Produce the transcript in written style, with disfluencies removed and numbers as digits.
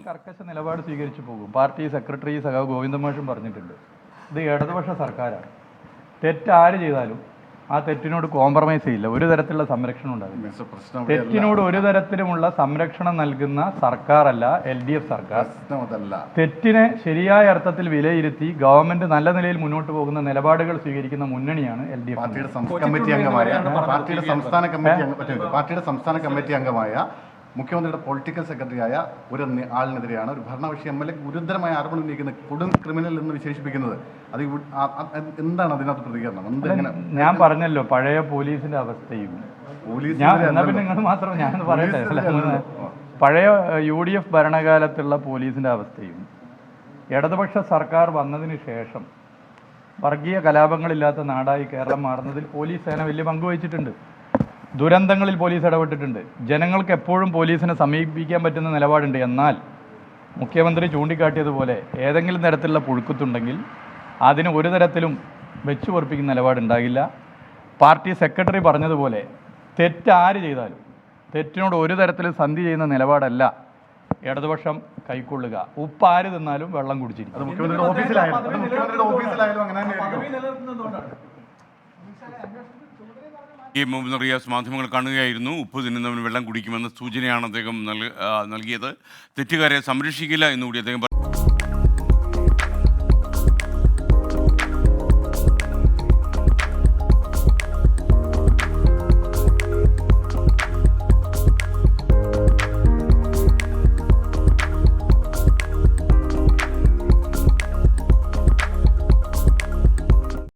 കർക്കശ നിലപാട് സ്വീകരിച്ചു പോകും. പാർട്ടി സെക്രട്ടറി സഖാവ് ഗോവിന്ദമാഷും പറഞ്ഞിട്ടുണ്ട്, ഇത് ഇടതുപക്ഷ സർക്കാരാണ്. തെറ്റാര് ചെയ്താലും ആ തെറ്റിനോട് കോംപ്രമൈസ് ചെയ്യില്ല, ഒരു തരത്തിലുള്ള സംരക്ഷണം ഉണ്ടാവില്ല. തെറ്റിനോട് ഒരു തരത്തിലുമുള്ള സംരക്ഷണം നൽകുന്ന സർക്കാരല്ല LDF സർക്കാർ. തെറ്റിനെ ശരിയായ അർത്ഥത്തിൽ വിലയിരുത്തി ഗവൺമെന്റ് നല്ല നിലയിൽ മുന്നോട്ട് പോകുന്ന നിലപാടുകൾ സ്വീകരിക്കുന്ന മുന്നണിയാണ് LDF. പാർട്ടിയുടെ സംസ്ഥാന കമ്മിറ്റി അംഗമായ മുഖ്യമന്ത്രിയുടെ പൊളിറ്റിക്കൽ സെക്രട്ടറിയായ ഒരു ആളിനെതിരെയാണ് ഒരു ഭരണപക്ഷി MLA ഗുരുതരമായ ആരോപണം ഉന്നയിക്കുന്നത്, കൊടും ക്രിമിനൽ എന്ന് വിശേഷിപ്പിക്കുന്നത്. അത് എന്താണ് അതിനകത്ത് പ്രതികരണം? ഞാൻ പറഞ്ഞല്ലോ, പഴയ പോലീസിന്റെ അവസ്ഥയും നിങ്ങൾ മാത്രം ഞാൻ പറയട്ടെ. പഴയ UDF ഭരണകാലത്തുള്ള പോലീസിന്റെ അവസ്ഥയും ഇടതുപക്ഷ സർക്കാർ വന്നതിന് ശേഷം വർഗീയ കലാപങ്ങളില്ലാത്ത നാടായി കേരളം മാറുന്നതിൽ പോലീസ് സേന വലിയ പങ്ക് വഹിച്ചിട്ടുണ്ട്. ദുരന്തങ്ങളിൽ പോലീസ് ഇടപെട്ടിട്ടുണ്ട്. ജനങ്ങൾക്ക് എപ്പോഴും പോലീസിനെ സമീപിക്കാൻ പറ്റുന്ന നിലപാടുണ്ട്. എന്നാൽ മുഖ്യമന്ത്രി ചൂണ്ടിക്കാട്ടിയതുപോലെ ഏതെങ്കിലും തരത്തിലുള്ള പുഴുക്കുത്തുണ്ടെങ്കിൽ അതിന് ഒരു തരത്തിലും വെച്ചു പൊറപ്പിക്കുന്ന നിലപാടുണ്ടാകില്ല. പാർട്ടി സെക്രട്ടറി പറഞ്ഞതുപോലെ തെറ്റാര് ചെയ്താലും തെറ്റിനോട് ഒരു തരത്തിലും സന്ധി ചെയ്യുന്ന നിലപാടല്ല ഇടതുപക്ഷം കൈക്കൊള്ളുക. ഉപ്പാര് തിന്നാലും വെള്ളം കുടിച്ചിരിക്കും. മുഹമ്മദ് റിയാസ് മാധ്യമങ്ങൾ കാണുകയായിരുന്നു. ഉപ്പ് തിന്നുന്നവന് വെള്ളം കുടിക്കുമെന്ന സൂചനയാണ് അദ്ദേഹം നൽകിയത്. തെറ്റുകാരെ സംരക്ഷിക്കില്ല എന്നുകൂടി അദ്ദേഹം